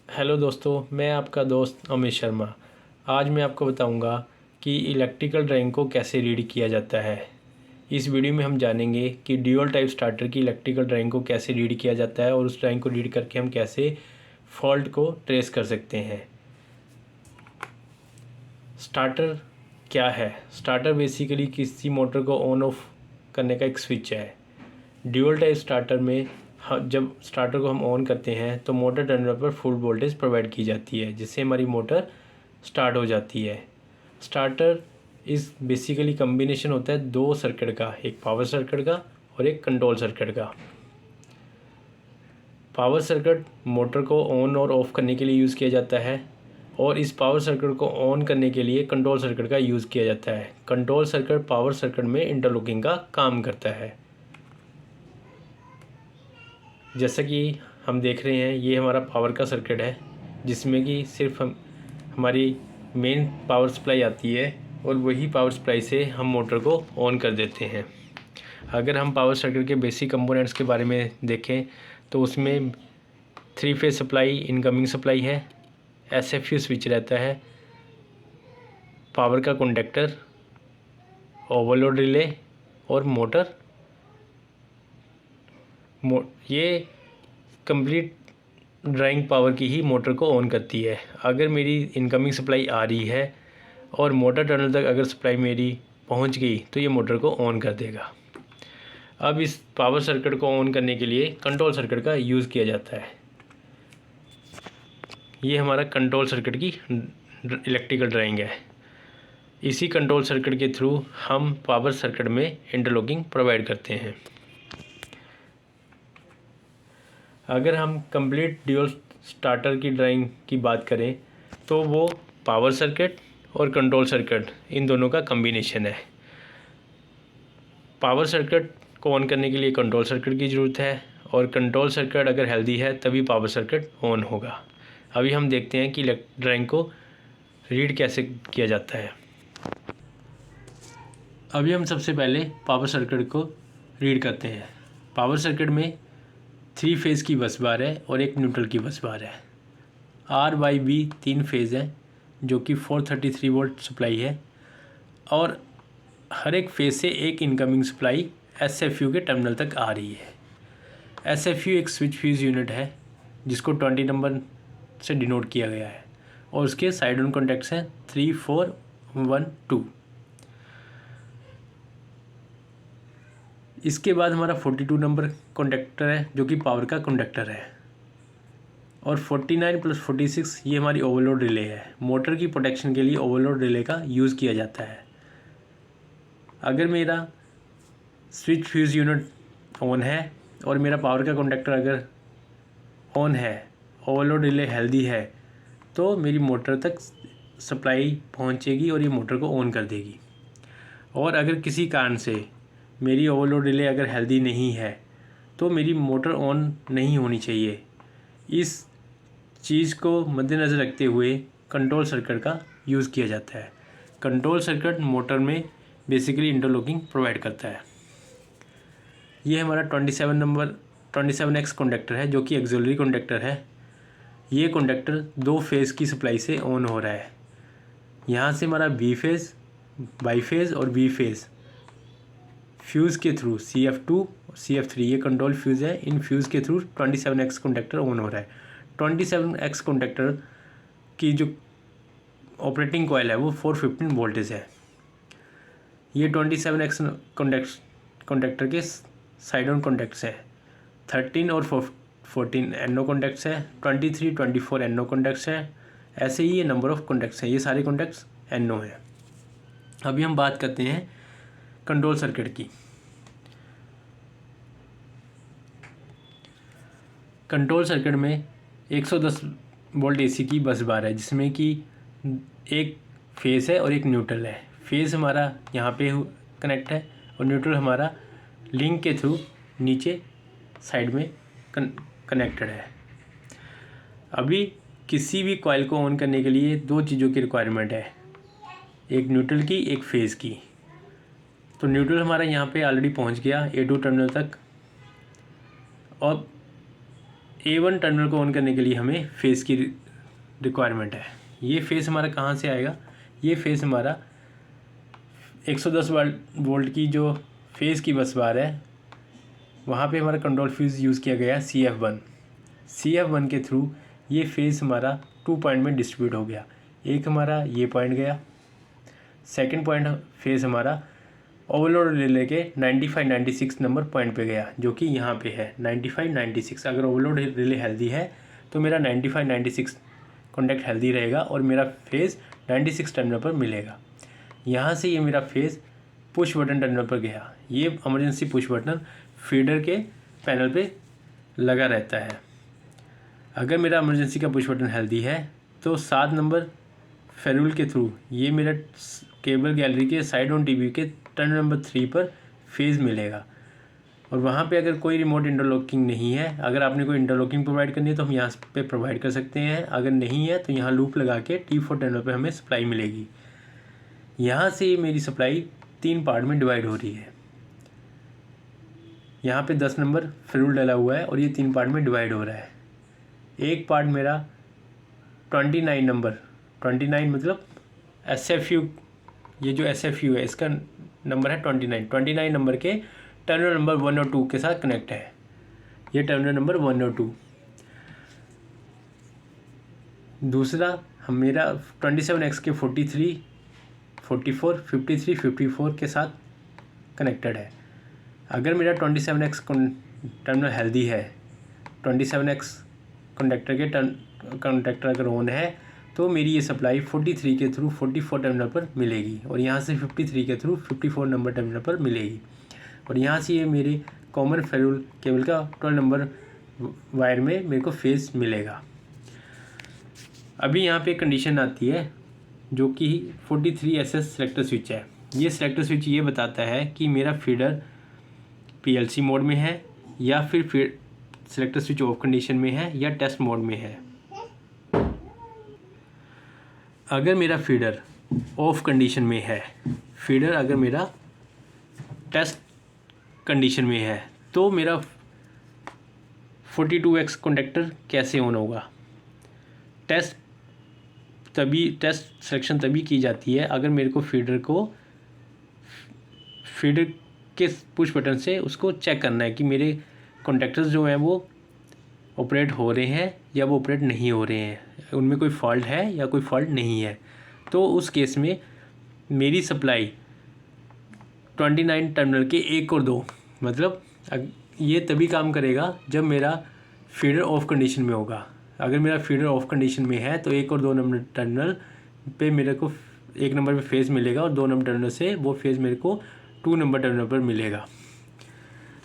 Hello दोस्तों, मैं आपका दोस्त अमित शर्मा। आज मैं आपको बताऊंगा कि इलेक्ट्रिकल ड्राइंग को कैसे रीड किया जाता है। इस वीडियो में हम जानेंगे कि ड्यूल टाइप स्टार्टर की इलेक्ट्रिकल ड्राइंग को कैसे रीड किया जाता है और उस ड्राइंग को रीड करके हम कैसे फॉल्ट को ट्रेस कर सकते हैं। स्टार्टर क्या है? स्टार्टर बेसिकली किसी मोटर को ऑन ऑफ करने का एक स्विच है। ड्यूल टाइप स्टार्टर में जब स्टार्टर को हम ऑन करते हैं तो मोटर टर्मिनल पर फुल वोल्टेज प्रोवाइड की जाती है, जिससे हमारी मोटर स्टार्ट हो जाती है। स्टार्टर इस बेसिकली कम्बिनेशन होता है दो सर्किट का, एक पावर सर्किट का और एक कंट्रोल सर्किट का। पावर सर्किट मोटर को ऑन और ऑफ करने के लिए यूज़ किया जाता है और इस पावर सर्किट को ऑन करने के लिए कंट्रोल सर्किट का यूज़ किया जाता है। कंट्रोल सर्किट पावर सर्किट में इंटरलॉकिंग का काम करता है। जैसा कि हम देख रहे हैं, ये हमारा पावर का सर्किट है जिसमें कि सिर्फ हमारी मेन पावर सप्लाई आती है और वही पावर सप्लाई से हम मोटर को ऑन कर देते हैं। अगर हम पावर सर्किट के बेसिक कंपोनेंट्स के बारे में देखें तो उसमें 3 फेज सप्लाई, इनकमिंग सप्लाई है, SFU स्विच रहता है, पावर का कंडक्टर, ओवरलोड रिले और मोटर। ये कंप्लीट ड्राइंग पावर की ही मोटर को ऑन करती है। अगर मेरी इनकमिंग सप्लाई आ रही है और मोटर टर्मिनल तक अगर सप्लाई मेरी पहुंच गई तो ये मोटर को ऑन कर देगा। अब इस पावर सर्किट को ऑन करने के लिए कंट्रोल सर्किट का यूज़ किया जाता है। ये हमारा कंट्रोल सर्किट की इलेक्ट्रिकल ड्राइंग है। इसी कंट्रोल सर्किट के थ्रू हम पावर सर्किट में इंटरलॉकिंग प्रोवाइड करते हैं। अगर हम कंप्लीट ड्यूल स्टार्टर की ड्राइंग की बात करें तो वो पावर सर्किट और कंट्रोल सर्किट इन दोनों का कम्बिनेशन है। पावर सर्किट को ऑन करने के लिए कंट्रोल सर्किट की ज़रूरत है और कंट्रोल सर्किट अगर हेल्दी है तभी पावर सर्किट ऑन होगा। अभी हम देखते हैं कि ड्राइंग को रीड कैसे किया जाता है। अभी हम सबसे पहले पावर सर्किट को रीड करते हैं। पावर सर्किट में 3 फेज़ की बस बार है और एक न्यूट्रल की बस बार है। RYB 3 फेज़ है जो कि 433 वोल्ट सप्लाई है और हर एक फेज़ से एक इनकमिंग सप्लाई SFU के टर्मिनल तक आ रही है। SFU एक स्विच फ्यूज़ यूनिट है जिसको 20 नंबर से डिनोट किया गया है और उसके साइड ऑन कॉन्टैक्ट्स हैं 3, 4, 1, 2। इसके बाद हमारा 42 नंबर कॉन्डक्टर है जो कि पावर का कंडक्टर है और 49 + 46 ये हमारी ओवरलोड रिले है। मोटर की प्रोटेक्शन के लिए ओवरलोड रिले का यूज़ किया जाता है। अगर मेरा स्विच फ्यूज़ यूनिट ऑन है और मेरा पावर का कंडक्टर अगर ऑन है, ओवरलोड रिले हेल्दी है, तो मेरी मोटर तक सप्लाई पहुंचेगी और ये मोटर को ऑन कर देगी। और अगर किसी कारण से मेरी ओवरलोड रिले अगर हेल्दी नहीं है तो मेरी मोटर ऑन नहीं होनी चाहिए। इस चीज़ को मद्देनज़र रखते हुए कंट्रोल सर्किट का यूज़ किया जाता है। कंट्रोल सर्किट मोटर में बेसिकली इंटरलॉकिंग प्रोवाइड करता है। ये हमारा 27X कंडक्टर है जो कि एक्सिलरी कंडक्टर है। ये कंडक्टर 2 फेज़ की सप्लाई से ऑन हो रहा है। यहाँ से हमारा B फेज़, बाई फेज़ और B फेज़ फ्यूज़ के थ्रू CF2 और CF3 ये कंट्रोल फ्यूज़ है। इन फ्यूज़ के थ्रू 27X कंडक्टर ऑन हो रहा है। 27X कंडक्टर की जो ऑपरेटिंग कॉइल है वो 415 वोल्टेज है। ये 27X कंडक्टर के साइड ऑन कॉन्टैक्ट्स हैं। 13 और 14 NO कॉन्टैक्ट्स है, 23, 24 NO कॉन्टैक्ट्स है। ऐसे ही ये नंबर ऑफ कॉन्टैक्ट्स हैं, ये सारे कॉन्टैक्ट्स NO हैं। अभी हम बात करते हैं कंट्रोल सर्किट की। कंट्रोल सर्किट में 110 वोल्ट AC की बस बार है जिसमें कि एक फेज़ है और एक न्यूट्रल है। फेज़ हमारा यहाँ पे कनेक्ट है और न्यूट्रल हमारा लिंक के थ्रू नीचे साइड में कनेक्टेड है। अभी किसी भी कॉइल को ऑन करने के लिए 2 चीज़ों की रिक्वायरमेंट है, एक न्यूट्रल की, एक फेज़ की। तो न्यूट्रल हमारा यहाँ पे ऑलरेडी पहुँच गया A2 टर्मिनल तक और A1 टर्मिनल को ऑन करने के लिए हमें फेज़ की रिक्वायरमेंट है। ये फेज़ हमारा कहाँ से आएगा? ये फेज़ हमारा 110 वोल्ट की जो फेज़ की बस बार है वहाँ पे हमारा कंट्रोल फ्यूज़ यूज़ किया गया है CF1। CF1 के थ्रू ये फेज़ हमारा 2 पॉइंट में डिस्ट्रीब्यूट हो गया। एक हमारा ये पॉइंट गया, सेकंड पॉइंट फेज़ हमारा ओवरलोड रिले के 95-96 नंबर पॉइंट पे गया, जो कि यहाँ पे है 95-96। अगर ओवरलोड रिले हेल्दी है तो मेरा 95-96 कॉन्टैक्ट हेल्दी रहेगा और मेरा फेज़ 96 टर्मिनल पर मिलेगा। यहाँ से ये मेरा फेज़ पुश बटन टर्मिनल पर गया। ये इमरजेंसी पुश बटन फीडर के पैनल पे लगा रहता है। अगर मेरा इमरजेंसी का पुश बटन हेल्दी है तो 7 नंबर फेरूल के थ्रू ये मेरा केबल गैलरी के साइड ऑन टीवी के टर्मिनल नंबर 3 पर फेज़ मिलेगा। और वहाँ पे अगर कोई रिमोट इंटरलॉकिंग नहीं है, अगर आपने कोई इंटरलॉकिंग प्रोवाइड करनी है तो हम यहाँ पे प्रोवाइड कर सकते हैं। अगर नहीं है तो यहाँ लूप लगा के T4 टर्मिनल पे हमें सप्लाई मिलेगी। यहाँ से ये मेरी सप्लाई 3 पार्ट में डिवाइड हो रही है। यहाँ पे 10 नंबर फेरूल डला हुआ है और ये 3 पार्ट में डिवाइड हो रहा है। एक पार्ट मेरा 29 नंबर, 29 मतलब SFU, ये जो SFU है इसका नंबर है 29 नंबर के टर्मिनल नंबर 1 और 2 के साथ कनेक्ट है। ये टर्मिनल नंबर 1 और 2। दूसरा हम मेरा 27X के 43, 44, 53, 54 के साथ कनेक्टेड है। अगर मेरा 27X टर्मिनल हेल्दी है, 27X कंडक्टर अगर ऑन है तो मेरी ये सप्लाई 43 के थ्रू 44 टर्मिनल पर मिलेगी और यहाँ से 53 के थ्रू 54 नंबर टर्मिनल पर मिलेगी। और यहाँ से ये मेरे कॉमन फेरूल केबल का 12 नंबर वायर में मेरे को फेज़ मिलेगा। अभी यहाँ पे कंडीशन आती है जो कि 43SS सेलेक्टर स्विच है। ये सेलेक्टर स्विच ये बताता है कि मेरा फीडर PLC मोड में है या फिर सेलेक्टर स्विच ऑफ कंडीशन में है या टेस्ट मोड में है। अगर मेरा फीडर ऑफ कंडीशन में है, फीडर अगर मेरा टेस्ट कंडीशन में है तो मेरा 42X कॉन्टैक्टर कैसे ऑन होगा? टेस्ट सिलेक्शन तभी की जाती है अगर मेरे को फीडर के पुश बटन से उसको चेक करना है कि मेरे कॉन्टैक्टर्स जो हैं वो ऑपरेट हो रहे हैं या वो ऑपरेट नहीं हो रहे हैं, उनमें कोई फॉल्ट है या कोई फॉल्ट नहीं है। तो उस केस में मेरी सप्लाई 29 टर्मिनल के 1 और 2 मतलब ये तभी काम करेगा जब मेरा फीडर ऑफ कंडीशन में होगा। अगर मेरा फीडर ऑफ कंडीशन में है तो 1 और 2 नंबर टर्मिनल पे मेरे को 1 नंबर पे फेज़ मिलेगा और 2 नंबर टर्मिनल से वो फेज़ मेरे को 2 नंबर टर्मिनल पर मिलेगा।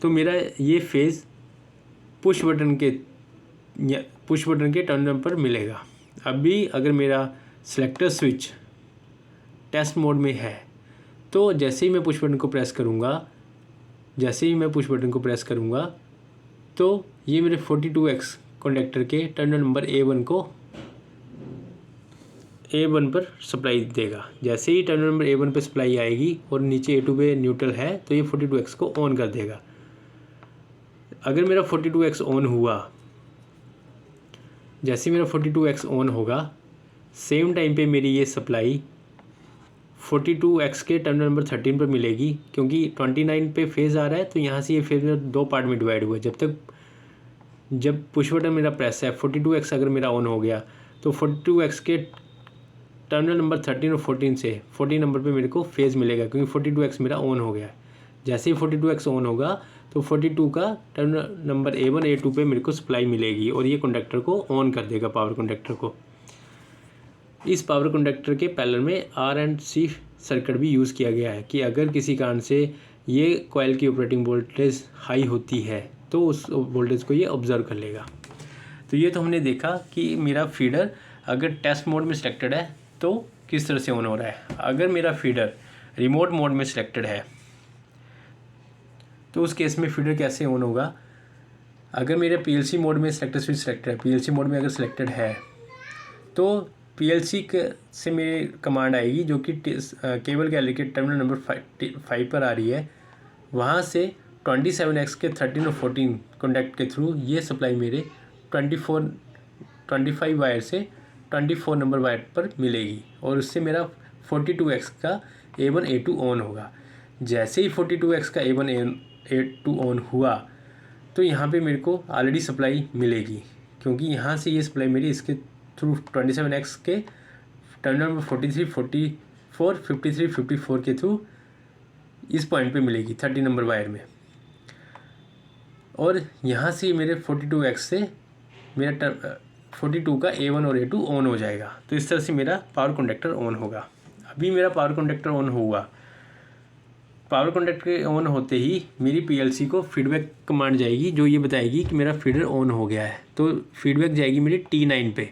तो मेरा ये फेज़ पुश बटन के टर्मिनल पर मिलेगा। अभी अगर मेरा सेलेक्टर स्विच टेस्ट मोड में है तो जैसे ही मैं पुश बटन को प्रेस करूँगा तो ये मेरे 42X कॉन्टैक्टर के टर्मिनल नंबर A1 पर सप्लाई देगा। जैसे ही टर्मिनल नंबर A1 पे सप्लाई आएगी और नीचे A2 पे न्यूट्रल है तो ये 42X को ऑन कर देगा। अगर मेरा 42X ऑन हुआ, जैसे मेरा 42X ऑन होगा सेम टाइम पे मेरी ये सप्लाई 42X के टर्मिनल नंबर 13 पर मिलेगी, क्योंकि 29 पे फेज़ आ रहा है तो यहाँ से ये फेज़ मेरा 2 पार्ट में डिवाइड हुआ। जब पुश बटन मेरा प्रेस है 42X अगर मेरा ऑन हो गया तो 42X के टर्मिनल नंबर 13 और 14 से 14 नंबर पे मेरे को फेज़ मिलेगा, क्योंकि 42X मेरा ऑन हो गया है। जैसे ही 42X ऑन होगा तो 42 का टर्मिनल नंबर A1 A2 पे मेरे को सप्लाई मिलेगी और ये कंडक्टर को ऑन कर देगा, पावर कंडक्टर को। इस पावर कंडक्टर के पैरेलल में R एंड C सर्किट भी यूज़ किया गया है कि अगर किसी कारण से ये कॉइल की ऑपरेटिंग वोल्टेज हाई होती है तो उस वोल्टेज को ये ऑब्जर्व कर लेगा। तो ये तो हमने देखा कि मेरा फीडर अगर टेस्ट मोड में सिलेक्टेड है तो किस तरह से ऑन हो रहा है। अगर मेरा फीडर रिमोट मोड में सिलेक्टेड है तो उस केस में फीडर कैसे ऑन होगा? अगर मेरे PLC मोड में सेलेक्टर स्विच सिलेक्टेड है, PLC मोड में अगर सिलेक्टेड है तो PLC से मेरी कमांड आएगी जो कि केबल गैलरी के टर्मिनल नंबर 5 पर आ रही है। वहाँ से 27X के 13 और 14 कॉन्टैक्ट के थ्रू ये सप्लाई मेरे 25 वायर से 24 नंबर वायर पर मिलेगी और उससे मेरा 42X का A1 A2 ऑन होगा। जैसे ही 42X का A1 A2 ऑन हुआ तो यहाँ पे मेरे को ऑलरेडी सप्लाई मिलेगी, क्योंकि यहाँ से ये सप्लाई मेरी इसके थ्रू 27X के टर्मिनल नंबर 43, 44, 53, 54 के थ्रू इस पॉइंट पे मिलेगी 30 नंबर वायर में। और यहाँ से मेरे 42X से मेरा 42 का A1 और A2 ऑन हो जाएगा। तो इस तरह से मेरा पावर कंडक्टर ऑन होगा। अभी मेरा पावर कंडक्टर ऑन हुआ। पावर कंडक्टर ऑन होते ही मेरी पीएलसी को फीडबैक कमांड जाएगी जो ये बताएगी कि मेरा फीडर ऑन हो गया है। तो फीडबैक जाएगी मेरी T9 पे,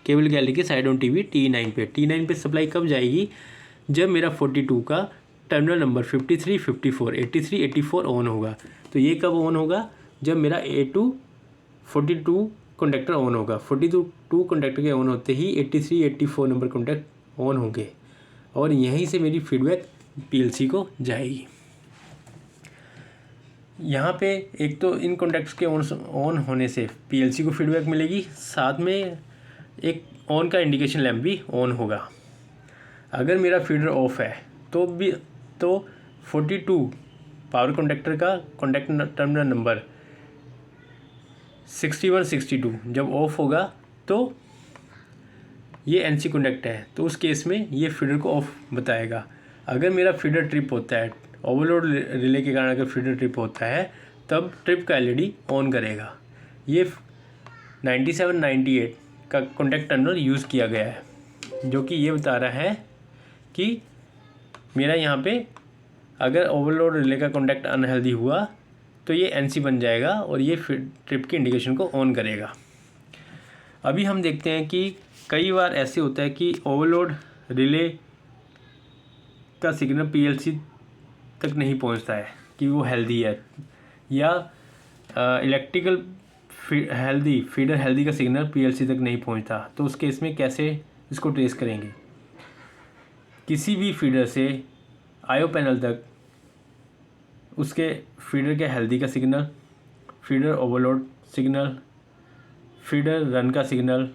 केबल गैलरी के साइड ऑन टीवी T9 पे। T9 पे सप्लाई कब जाएगी? जब मेरा 42 का टर्मिनल नंबर 53, 54, 83, 84 ऑन होगा। तो ये कब ऑन होगा? जब मेरा A2 42 कंडक्टर ऑन होगा। 42 कंडक्टर के ऑन होते ही 83, 84 नंबर कंडक्ट ऑन होंगे और यहीं से मेरी फीडबैक पीएलसी को जाएगी। यहाँ पे एक तो इन कॉन्टैक्ट्स के ऑन होने से पीएलसी को फीडबैक मिलेगी, साथ में एक ऑन का इंडिकेशन लैम्प भी ऑन होगा। अगर मेरा फीडर ऑफ है तो 42 पावर कंडक्टर का कॉन्टैक्ट टर्मिनल नंबर 61, 62 जब ऑफ होगा तो ये एनसी कॉन्टैक्ट है, तो उस केस में ये फीडर को ऑफ बताएगा। अगर मेरा फीडर ट्रिप होता है, ओवरलोड रिले के कारण अगर फीडर ट्रिप होता है, तब ट्रिप का एलईडी ऑन करेगा। ये 97, 98 का कॉन्टैक्ट टर्मिनल यूज़ किया गया है, जो कि ये बता रहा है कि मेरा यहाँ पे अगर ओवरलोड रिले का कॉन्टैक्ट अनहेल्दी हुआ तो ये एनसी बन जाएगा और ये ट्रिप की इंडिकेशन को ऑन करेगा। अभी हम देखते हैं कि कई बार ऐसे होता है कि ओवरलोड रिले का सिग्नल पीएलसी तक नहीं पहुंचता है कि वो हेल्दी है, या इलेक्ट्रिकल फीडर हेल्दी का सिग्नल पीएलसी तक नहीं पहुंचता। तो उस केस में कैसे इसको ट्रेस करेंगे? किसी भी फीडर से आईओ पैनल तक उसके फीडर के हेल्दी का signal, feeder overload signal, feeder run का सिग्नल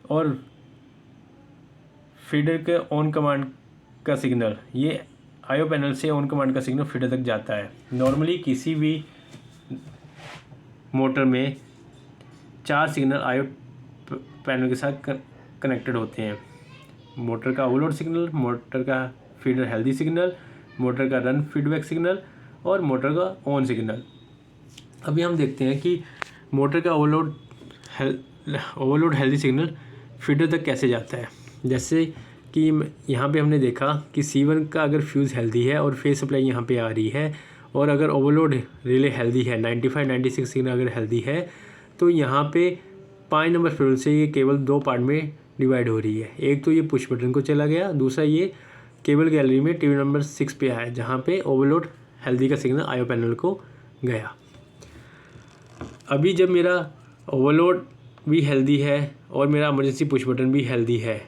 और फीडर के ऑन कमांड का सिग्नल, ये आईओ पैनल से ऑन कमांड का सिग्नल फीडर तक जाता है। नॉर्मली किसी भी मोटर में 4 सिग्नल आईओ पैनल के साथ कनेक्टेड होते हैं। मोटर का ओवरलोड सिग्नल, मोटर का फीडर हेल्दी सिग्नल, मोटर का रन फीडबैक सिग्नल और मोटर का ऑन सिग्नल। अभी हम देखते हैं कि मोटर का ओवरलोड हेल्दी सिग्नल फीडर तक कैसे जाता है। जैसे कि यहाँ पे हमने देखा कि C1 का अगर फ्यूज़ हेल्दी है और फेज सप्लाई यहाँ पे आ रही है, और अगर ओवरलोड रिले हेल्दी है 95, 96 सिग्नल अगर हेल्दी है, तो यहाँ पे 5 नंबर फीडर से ये केवल 2 पार्ट में डिवाइड हो रही है। एक तो ये पुश बटन को चला गया, दूसरा ये केबल गैलरी में टीवी नंबर 6 पे आया, जहाँ पे ओवरलोड हेल्दी का सिग्नल आईओ पैनल को गया। अभी जब मेरा ओवरलोड भी हेल्दी है और मेरा इमरजेंसी पुश बटन भी हेल्दी है,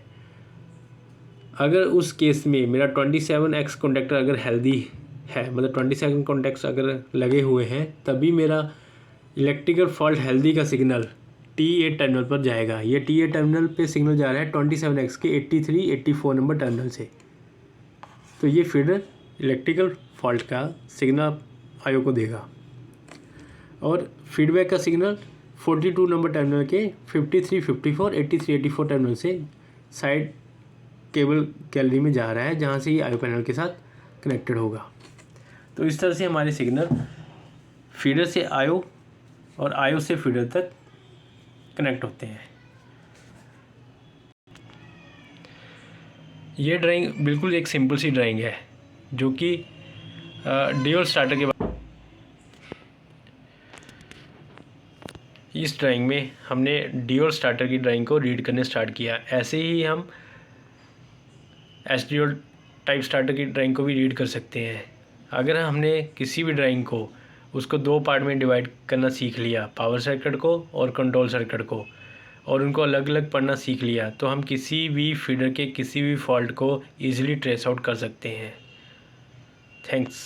अगर उस केस में मेरा 27X कॉन्टैक्टर अगर हेल्दी है, मतलब 27 कॉन्टैक्ट्स अगर लगे हुए हैं, तभी मेरा इलेक्ट्रिकल फॉल्ट हेल्दी का सिग्नल T8 टर्मिनल पर जाएगा। ये T8 टर्मिनल पे सिग्नल जा रहा है 27X के 83, 84 नंबर टर्मिनल से। तो ये फीडर इलेक्ट्रिकल फॉल्ट का सिग्नल आईओ को देगा और फीडबैक का सिग्नल 42 नंबर टर्मिनल के 53, 54, 83, 84 टर्मिनल से साइड केबल गैलरी में जा रहा है, जहाँ से ये आईओ पैनल के साथ कनेक्टेड होगा। तो इस तरह से हमारे सिग्नल फीडर से आईओ और आईओ से फीडर तक कनेक्ट होते हैं। ये ड्राइंग बिल्कुल एक सिंपल सी ड्राइंग है, जो कि ड्यूल स्टार्टर के बाद इस ड्राइंग में हमने ड्यूल स्टार्टर की ड्राइंग को रीड करने स्टार्ट किया। ऐसे ही हम एसडीओ टाइप स्टार्टर की ड्राइंग को भी रीड कर सकते हैं। अगर हमने किसी भी ड्राइंग को उसको 2 पार्ट में डिवाइड करना सीख लिया, पावर सर्किट को और कंट्रोल सर्किट को, और उनको अलग अलग पढ़ना सीख लिया, तो हम किसी भी फीडर के किसी भी फॉल्ट को ईजिली ट्रेस आउट कर सकते हैं। थैंक्स।